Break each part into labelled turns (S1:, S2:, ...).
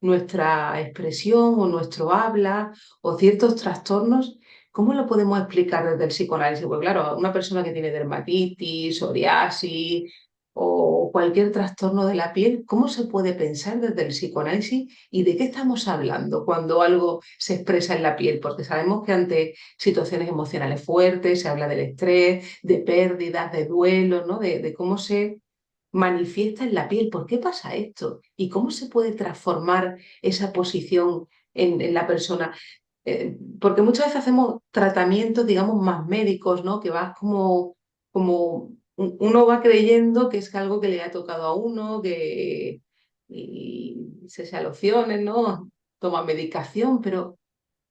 S1: nuestra expresión o nuestro habla o ciertos trastornos, ¿cómo lo podemos explicar desde el psicoanálisis? Pues claro, una persona que tiene dermatitis, psoriasis o cualquier trastorno de la piel, ¿cómo se puede pensar desde el psicoanálisis y de qué estamos hablando cuando algo se expresa en la piel? Porque sabemos que ante situaciones emocionales fuertes se habla del estrés, de pérdidas, de duelo, ¿no? De cómo se manifiesta en la piel. ¿Por qué pasa esto? ¿Y cómo se puede transformar esa posición en la persona? Porque muchas veces hacemos tratamientos, digamos, más médicos, ¿no? Que vas como uno va creyendo que es algo que le ha tocado a uno, que y se lociones, ¿no? Toma medicación, pero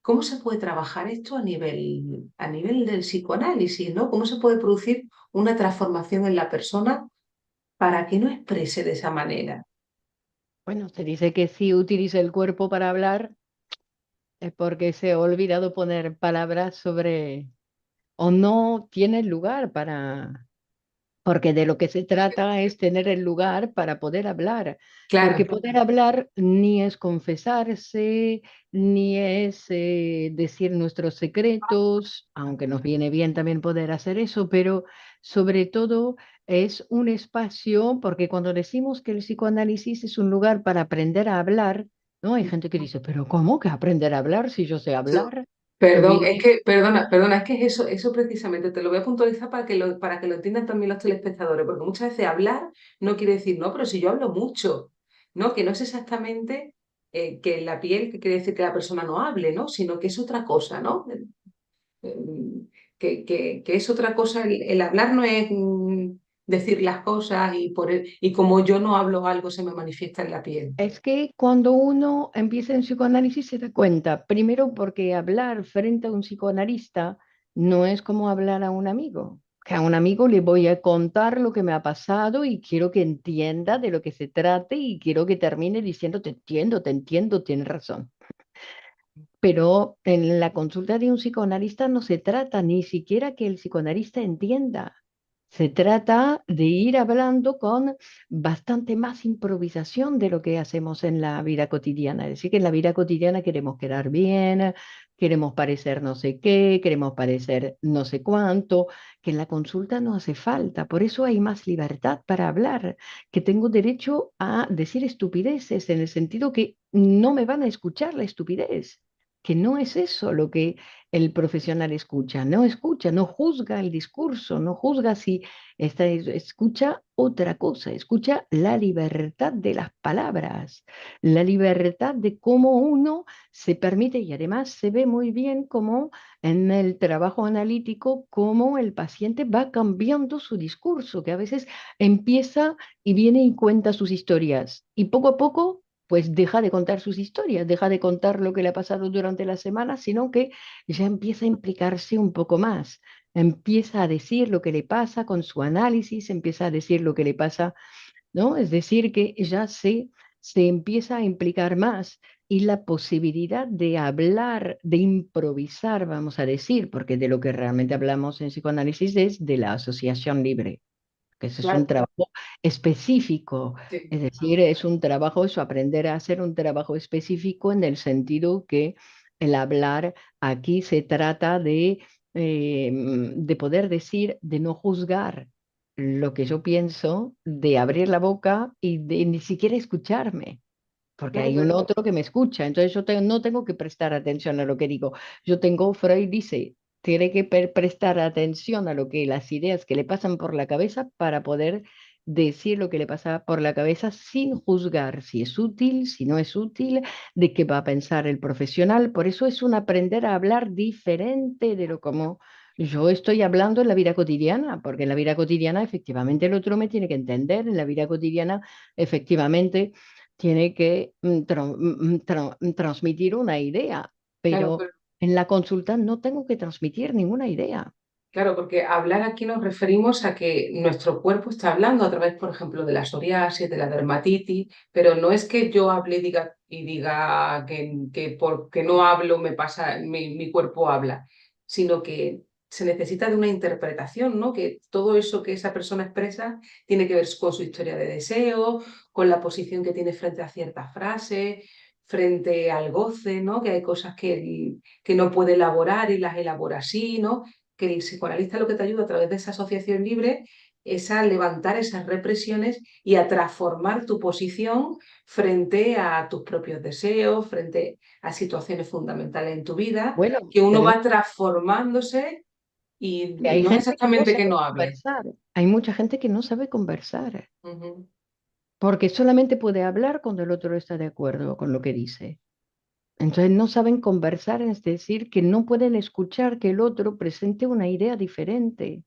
S1: ¿cómo se puede trabajar esto a nivel del psicoanálisis, ¿no? ¿Cómo se puede producir una transformación en la persona para que no exprese de esa manera?
S2: Bueno, se dice que si utiliza el cuerpo para hablar es porque se ha olvidado poner palabras sobre o no tiene lugar para, porque de lo que se trata es tener el lugar para poder hablar, porque
S1: Claro,
S2: poder hablar ni es confesarse, ni es decir nuestros secretos, aunque nos viene bien también poder hacer eso, pero sobre todo es un espacio, porque cuando decimos que el psicoanálisis es un lugar para aprender a hablar, ¿no? Hay gente que dice, pero ¿cómo que aprender a hablar si yo sé hablar? Yo
S1: perdón,
S2: vine.
S1: perdona, es que es eso precisamente, te lo voy a puntualizar para que lo entiendan también los telespectadores, porque muchas veces hablar no quiere decir, no, pero si yo hablo mucho, ¿no? Que no es exactamente que la piel, que quiere decir que la persona no hable, ¿no? Sino que es otra cosa, ¿no? Que es otra cosa, el hablar no es decir las cosas y como yo no hablo algo se me manifiesta en la piel.
S2: Es que cuando uno empieza en psicoanálisis se da cuenta, primero porque hablar frente a un psicoanalista no es como hablar a un amigo. Que a un amigo le voy a contar lo que me ha pasado y quiero que entienda de lo que se trate y quiero que termine diciendo, te entiendo, tienes razón. Pero en la consulta de un psicoanalista no se trata ni siquiera que el psicoanalista entienda. Se trata de ir hablando con bastante más improvisación de lo que hacemos en la vida cotidiana. Es decir, que en la vida cotidiana queremos quedar bien, queremos parecer no sé qué, queremos parecer no sé cuánto, que en la consulta no hace falta. Por eso hay más libertad para hablar, que tengo derecho a decir estupideces en el sentido que no me van a escuchar la estupidez, que no es eso lo que el profesional escucha, no juzga el discurso, no juzga si escucha otra cosa, escucha la libertad de las palabras, la libertad de cómo uno se permite y además se ve muy bien cómo en el trabajo analítico, cómo el paciente va cambiando su discurso, que a veces empieza y viene y cuenta sus historias y poco a poco pues deja de contar sus historias, deja de contar lo que le ha pasado durante la semana, sino que ya empieza a implicarse un poco más, empieza a decir lo que le pasa con su análisis, empieza a decir lo que le pasa, ¿no? Es decir, que ya se empieza a implicar más y la posibilidad de hablar, de improvisar, vamos a decir, porque de lo que realmente hablamos en psicoanálisis es de la asociación libre, que ese es un
S1: Claro,
S2: trabajo específico,
S1: sí.
S2: es decir, es un trabajo, eso, aprender a hacer un trabajo específico en el sentido que el hablar aquí se trata de poder decir, de no juzgar lo que yo pienso, de abrir la boca y de ni siquiera escucharme. Porque
S1: Claro,
S2: hay un otro que me escucha, entonces yo no tengo que prestar atención a lo que digo. Yo tengo, Freud dice, tiene que prestar atención a lo que las ideas que le pasan por la cabeza para poder decir lo que le pasa por la cabeza sin juzgar si es útil, si no es útil, de qué va a pensar el profesional. Por eso es un aprender a hablar diferente de lo como yo estoy hablando en la vida cotidiana, porque en la vida cotidiana efectivamente el otro me tiene que entender, en la vida cotidiana efectivamente tiene que transmitir una idea,
S1: Claro,
S2: pero en la consulta no tengo que transmitir ninguna idea.
S1: claro, porque hablar aquí nos referimos a que nuestro cuerpo está hablando a través, por ejemplo, de la psoriasis, de la dermatitis, pero no es que yo hable y diga que porque no hablo me pasa, mi cuerpo habla, sino que se necesita de una interpretación, ¿no? Que todo eso que esa persona expresa tiene que ver con su historia de deseo, con la posición que tiene frente a ciertas frases, frente al goce, ¿no? Que hay cosas que no puede elaborar y las elabora así, ¿no? Que el psicoanalista lo que te ayuda a través de esa asociación libre es a levantar esas represiones y a transformar tu posición frente a tus propios deseos, frente a situaciones fundamentales en tu vida,
S2: Bueno,
S1: que uno
S2: pero
S1: va transformándose
S2: que
S1: y
S2: hay
S1: no es
S2: gente que no
S1: exactamente que
S2: sabe
S1: no hable.
S2: conversar. Hay mucha gente que no sabe conversar,
S1: Ujú.
S2: porque solamente puede hablar cuando el otro está de acuerdo con lo que dice. Entonces no saben conversar, es decir, que no pueden escuchar que el otro presente una idea diferente.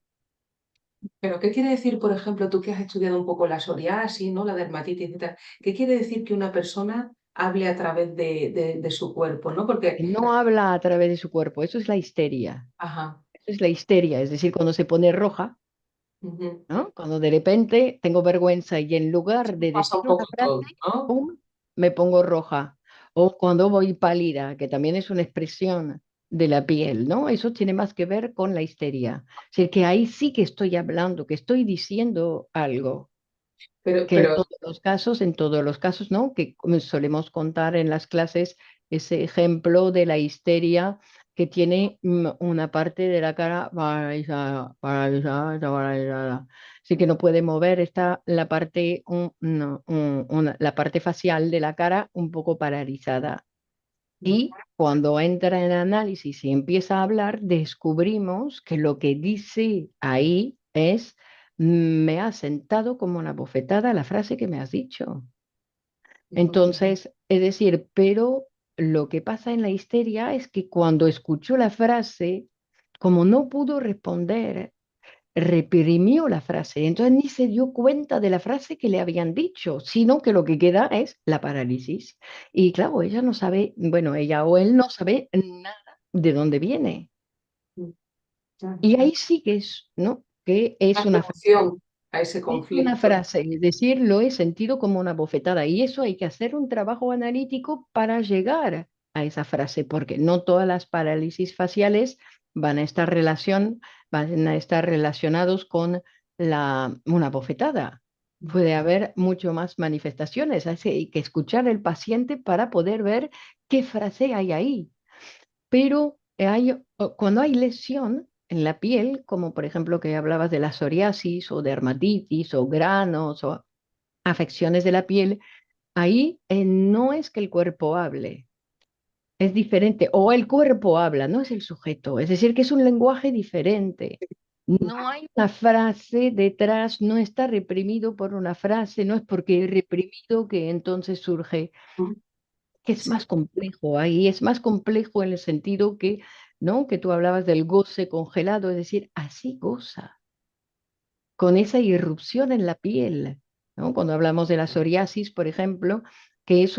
S1: Pero, ¿qué quiere decir, por ejemplo, tú que has estudiado un poco la psoriasis, ¿no? La dermatitis, etcétera? ¿Qué quiere decir que una persona hable a través de su cuerpo, ¿no? Porque,
S2: Que no habla a través de su cuerpo, eso es la histeria.
S1: ajá,
S2: Eso es la histeria, es decir, cuando se pone roja,
S1: ujú.
S2: ¿no? Cuando de repente tengo vergüenza y en lugar de
S1: Pasa
S2: decir
S1: un
S2: una
S1: poco
S2: frase,
S1: todo, ¿no?
S2: ¡pum!, me pongo roja. O cuando voy pálida, que también es una expresión de la piel, ¿no? Eso tiene más que ver con la histeria. Es decir, que ahí sí que estoy hablando, que estoy diciendo algo.
S1: Pero,
S2: Que
S1: pero
S2: en todos los casos, ¿no? Que como solemos contar en las clases ese ejemplo de la histeria que tiene una parte de la cara paralizada, paralizada, paralizada. Así que no puede mover, está la parte, no, la parte facial de la cara un poco paralizada. Y cuando entra en análisis y empieza a hablar, descubrimos que lo que dice ahí es, me ha sentado como una bofetada la frase que me has dicho. Entonces, es decir, pero lo que pasa en la histeria es que cuando escuchó la frase, como no pudo responder, reprimió la frase, entonces ni se dio cuenta de la frase que le habían dicho, sino que lo que queda es la parálisis. Y claro, ella no sabe, bueno, ella o él no sabe nada de dónde viene. Y ahí sí que es, ¿no? Que
S1: una
S2: es una frase.
S1: solución a ese
S2: Es una
S1: conflicto.
S2: frase, es decir, lo he sentido como una bofetada. Y eso hay que hacer un trabajo analítico para llegar a esa frase, porque no todas las parálisis faciales van a estar relacionados con una bofetada. Puede haber mucho más manifestaciones. Así hay que escuchar al paciente para poder ver qué frase hay ahí. Pero cuando hay lesión en la piel, como por ejemplo que hablabas de la psoriasis o dermatitis o granos o afecciones de la piel, ahí no es que el cuerpo hable, es diferente, o el cuerpo habla, no es el sujeto, es decir, que es un lenguaje diferente. No hay una frase detrás, no está reprimido por una frase, no es porque es reprimido que entonces surge, que es más complejo ahí, es más complejo en el sentido que, ¿no? Que tú hablabas del goce congelado, es decir, así goza, con esa irrupción en la piel, ¿no? Cuando hablamos de la psoriasis, por ejemplo, que es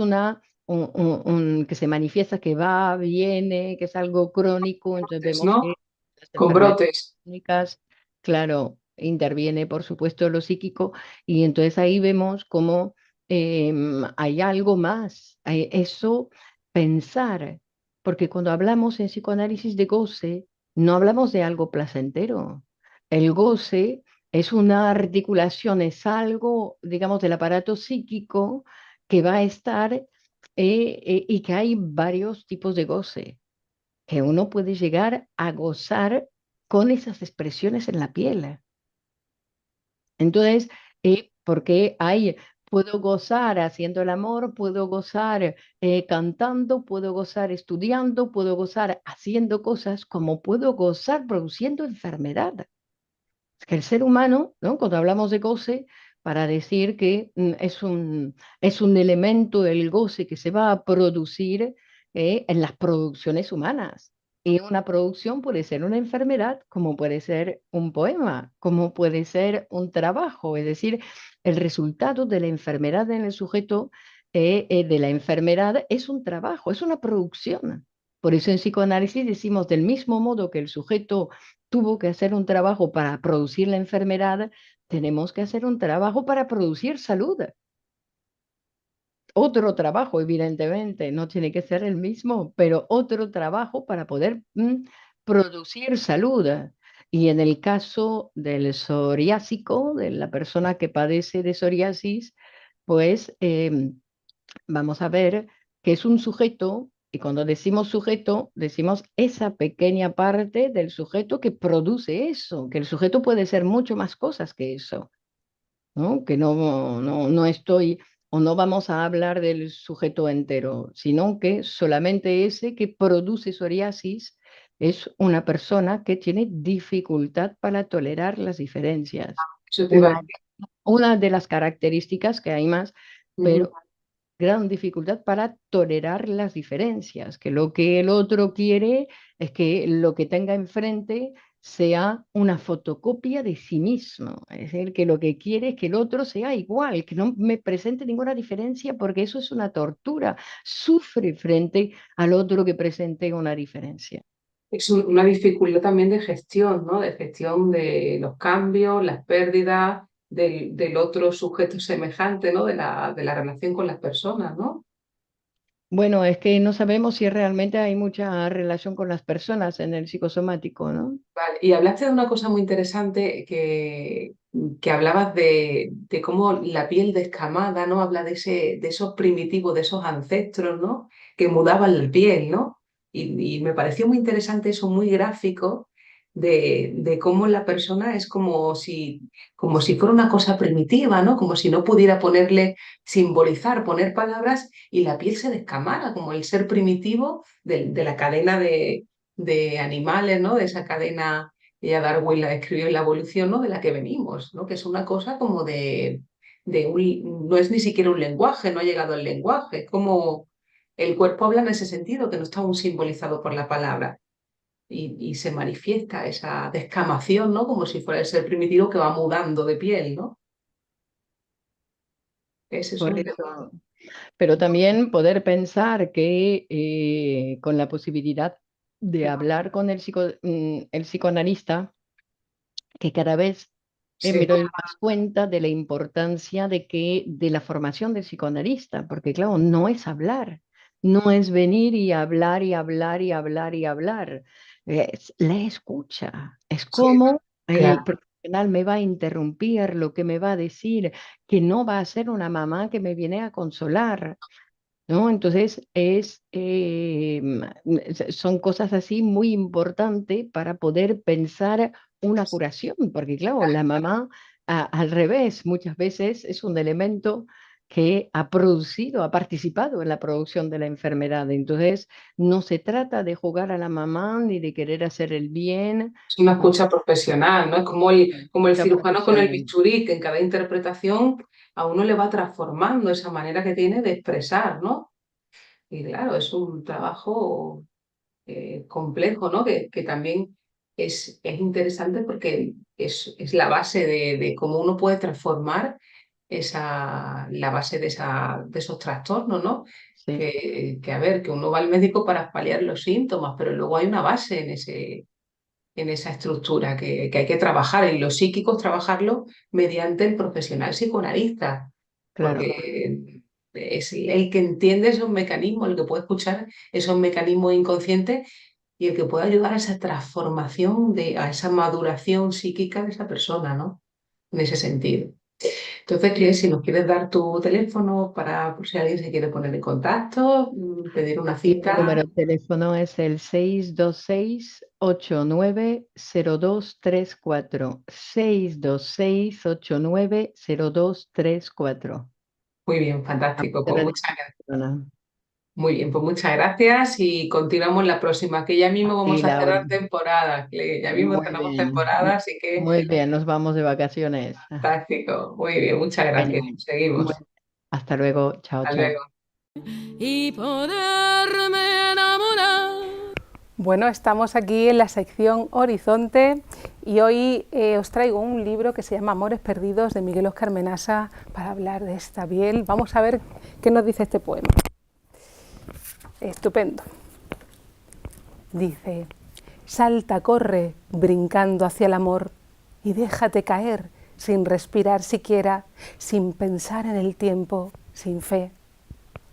S2: que se manifiesta, que va, viene, que es algo crónico, entonces vemos
S1: ¿No?
S2: que las
S1: Con
S2: enfermedades
S1: brotes.
S2: crónicas, claro, interviene, por supuesto, lo psíquico, y entonces ahí vemos cómo hay algo más, eso pensar, porque cuando hablamos en psicoanálisis de goce, no hablamos de algo placentero. El goce es una articulación, es algo, digamos, del aparato psíquico que va a estar y que hay varios tipos de goce, que uno puede llegar a gozar con esas expresiones en la piel. Entonces, porque puedo gozar haciendo el amor, puedo gozar cantando, puedo gozar estudiando, puedo gozar haciendo cosas, como puedo gozar produciendo enfermedad. Es que el ser humano, ¿no? Cuando hablamos de goce, para decir que es un elemento del goce que se va a producir en las producciones humanas. Y una producción puede ser una enfermedad, como puede ser un poema, como puede ser un trabajo. Es decir, el resultado de la enfermedad en el sujeto, de la enfermedad, es un trabajo, es una producción. Por eso en psicoanálisis decimos, del mismo modo que el sujeto tuvo que hacer un trabajo para producir la enfermedad, tenemos que hacer un trabajo para producir salud. Otro trabajo, evidentemente, no tiene que ser el mismo, pero otro trabajo para poder producir salud. Y en el caso del psoriásico, de la persona que padece de psoriasis, pues vamos a ver que es un sujeto, y cuando decimos sujeto, decimos esa pequeña parte del sujeto que produce eso, que el sujeto puede ser mucho más cosas que eso, ¿no? Que no estoy, o no vamos a hablar del sujeto entero, sino que solamente ese que produce psoriasis es una persona que tiene dificultad para tolerar las diferencias.
S1: Eso te iba a
S2: Una, una de las características que hay más,
S1: decir.
S2: pero gran dificultad para tolerar las diferencias, que lo que el otro quiere es que lo que tenga enfrente sea una fotocopia de sí mismo, es decir, que lo que quiere es que el otro sea igual, que no me presente ninguna diferencia porque eso es una tortura, sufre frente al otro que presente una diferencia.
S1: Es una dificultad también de gestión, ¿no? De gestión de los cambios, las pérdidas del otro sujeto semejante, ¿no? De la relación con las personas, ¿no?
S2: Bueno, es que no sabemos si realmente hay mucha relación con las personas en el psicosomático, ¿no?
S1: Vale. Y hablaste de una cosa muy interesante que hablabas de cómo la piel descamada, ¿no? Habla de esos primitivos, de esos ancestros, ¿no? Que mudaban la piel, ¿no? Y me pareció muy interesante eso, muy gráfico, de cómo la persona es como si fuera una cosa primitiva, ¿no? Como si no pudiera simbolizar, poner palabras y la piel se descamara, como el ser primitivo de la cadena de animales, ¿no? De esa cadena, ya Darwin la describió en la evolución, ¿no? De la que venimos, ¿no? Que es una cosa como no es ni siquiera un lenguaje, no ha llegado el lenguaje, es como el cuerpo habla en ese sentido, que no está aún simbolizado por la palabra. Y se manifiesta esa descamación, ¿no? Como si fuera el ser primitivo que va mudando de piel, ¿no? Ese es
S2: Por
S1: un tema.
S2: eso. Pero también poder pensar que con la posibilidad de hablar con el psicoanalista, que cada vez me
S1: Sí,
S2: doy más cuenta de la importancia de la formación del psicoanalista, porque claro, no es hablar, no es venir y hablar y hablar y hablar y hablar, es la escucha, es
S1: sí,
S2: como
S1: claro.
S2: el profesional me va a interrumpir, lo que me va a decir, que no va a ser una mamá que me viene a consolar, ¿no? Entonces, son cosas así muy importantes para poder pensar una curación, porque claro, la mamá al revés, muchas veces es un elemento que ha producido, ha participado en la producción de la enfermedad. Entonces, no se trata de jugar a la mamá ni de querer hacer el bien,
S1: Es una
S2: ¿no?
S1: escucha profesional, ¿no? Es como el
S2: Sea
S1: cirujano con el
S2: profesional.
S1: bisturí, que en cada interpretación a uno le va transformando esa manera que tiene de expresar, ¿no? Y claro, es un trabajo complejo, ¿no? Que también es interesante porque es la base de cómo uno puede transformar la base de esos trastornos, ¿no?
S2: Sí,
S1: Que, a ver, que uno va al médico para paliar los síntomas, pero luego hay una base en esa estructura que hay que trabajar, y los psíquicos trabajarlo mediante el profesional psicoanalista,
S2: claro.
S1: porque es el que entiende esos mecanismos, el que puede escuchar esos mecanismos inconscientes y el que puede ayudar a esa transformación, a esa maduración psíquica de esa persona, ¿no? En ese sentido. Entonces, Cris, si nos quieres dar tu teléfono para, por si alguien se quiere poner en contacto, pedir una
S2: Y mi
S1: cita.
S2: número de teléfono es el 626-890234. 626-890234.
S1: Muy bien, fantástico. Pues muchas
S2: Barcelona.
S1: Muy bien, pues muchas gracias y continuamos la próxima, que ya mismo vamos
S2: Sí,
S1: a
S2: Laura.
S1: cerrar temporada, que ya mismo
S2: Muy
S1: cerramos
S2: bien.
S1: temporada, así que
S2: Muy bien, nos vamos de vacaciones.
S1: fantástico. Muy bien, muchas gracias.
S2: Genial.
S1: Seguimos.
S2: Hasta luego. Chao,
S1: Hasta
S2: chao.
S1: luego.
S3: y poderme enamorar.
S4: Bueno, estamos aquí en la sección Horizonte y hoy os traigo un libro que se llama Amores Perdidos de Miguel Óscar Menasa para hablar de esta piel. Vamos a ver qué nos dice este poema. Estupendo. Dice: salta, corre, brincando hacia el amor y déjate caer sin respirar siquiera, sin pensar en el tiempo, sin fe.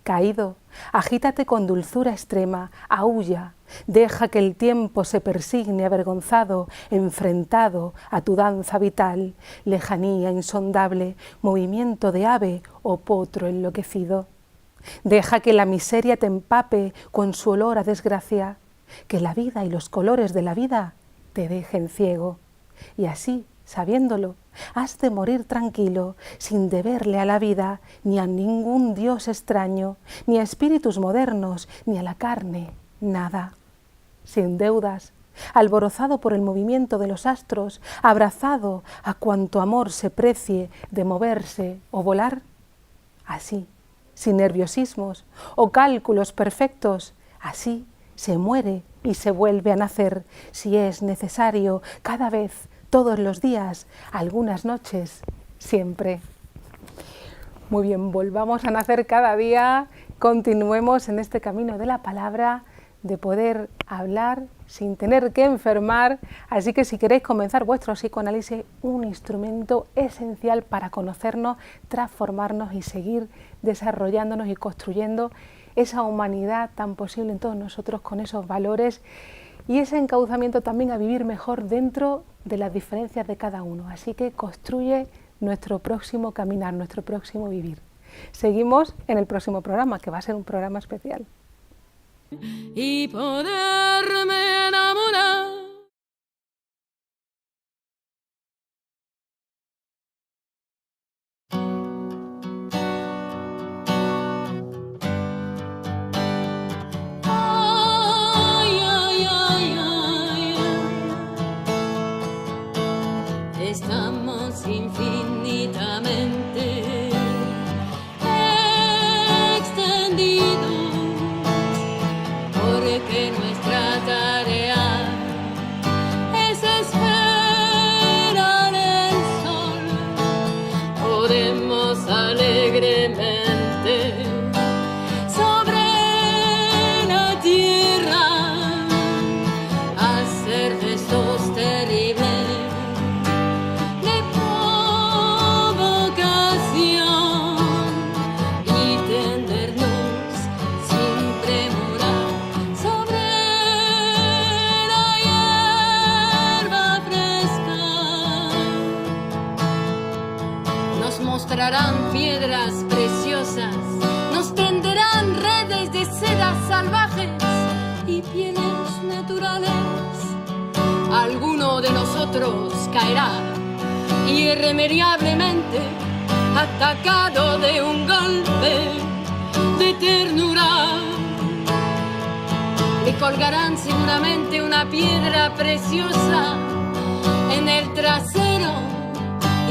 S4: Caído, agítate con dulzura extrema, aúlla, deja que el tiempo se persigne avergonzado, enfrentado a tu danza vital, lejanía insondable, movimiento de ave o potro enloquecido. Deja que la miseria te empape con su olor a desgracia, que la vida y los colores de la vida te dejen ciego. Y así, sabiéndolo, has de morir tranquilo, sin deberle a la vida, ni a ningún dios extraño, ni a espíritus modernos, ni a la carne, nada. Sin deudas, alborozado por el movimiento de los astros, abrazado a cuanto amor se precie de moverse o volar, así, sin nerviosismos o cálculos perfectos, así se muere y se vuelve a nacer, si es necesario, cada vez, todos los días, algunas noches, siempre. Muy bien, volvamos a nacer cada día, continuemos en este camino de la palabra, de poder hablar sin tener que enfermar. Así que si queréis comenzar vuestro psicoanálisis, un instrumento esencial para conocernos, transformarnos y seguir desarrollándonos y construyendo esa humanidad tan posible en todos nosotros, con esos valores y ese encauzamiento también a vivir mejor dentro de las diferencias de cada uno. Así que construye nuestro próximo caminar, nuestro próximo vivir. Seguimos en el próximo programa, que va a ser un programa especial.
S3: Y poderme enamorar. Ay, ay, ay, ay, ay. Estamos infinitamente extendidos, porque nuestra tarea es esperar el sol. Podemos alegremente sobre la tierra hacer gestos terribles de provocación y tendernos sin premura sobre la hierba fresca. Nos mostrarán piedras preciosas, nos tenderán redes de seda salvajes y pieles naturales. Alguno de nosotros caerá irremediablemente, atacado de un golpe de ternura. Le colgarán seguramente una piedra preciosa en el trasero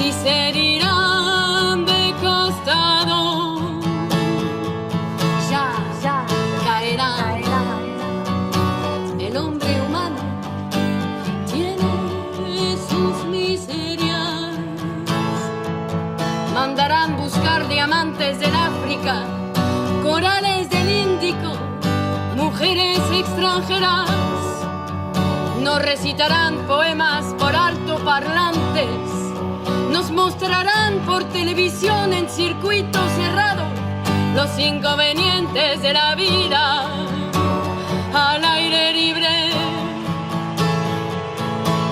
S3: y se herirán de costado. Ya caerán. El hombre humano tiene sus miserias. Mandarán buscar diamantes del África, corales del Índico, mujeres extranjeras. Nos recitarán poemas por altoparlantes, nos mostrarán por televisión en circuito cerrado los inconvenientes de la vida al aire libre.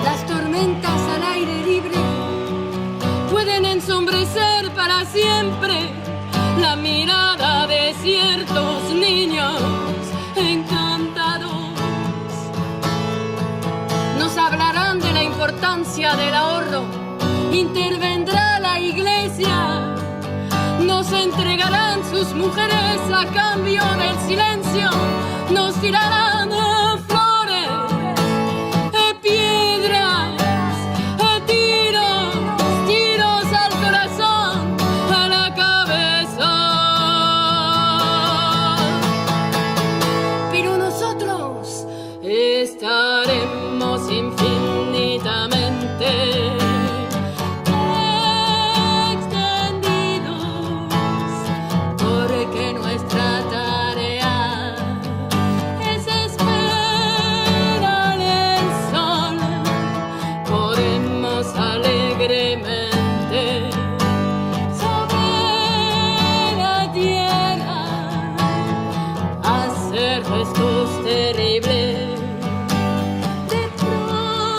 S3: Las tormentas al aire libre pueden ensombrecer para siempre la mirada de ciertos niños encantados. Nos hablarán de la importancia del ahorro, intervendrá la iglesia, nos entregarán sus mujeres a cambio del silencio, nos tirarán flores, piedras, tiros al corazón, a la cabeza. Pero nosotros estaremos infinitamente gestos terribles de provocación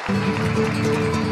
S3: Thank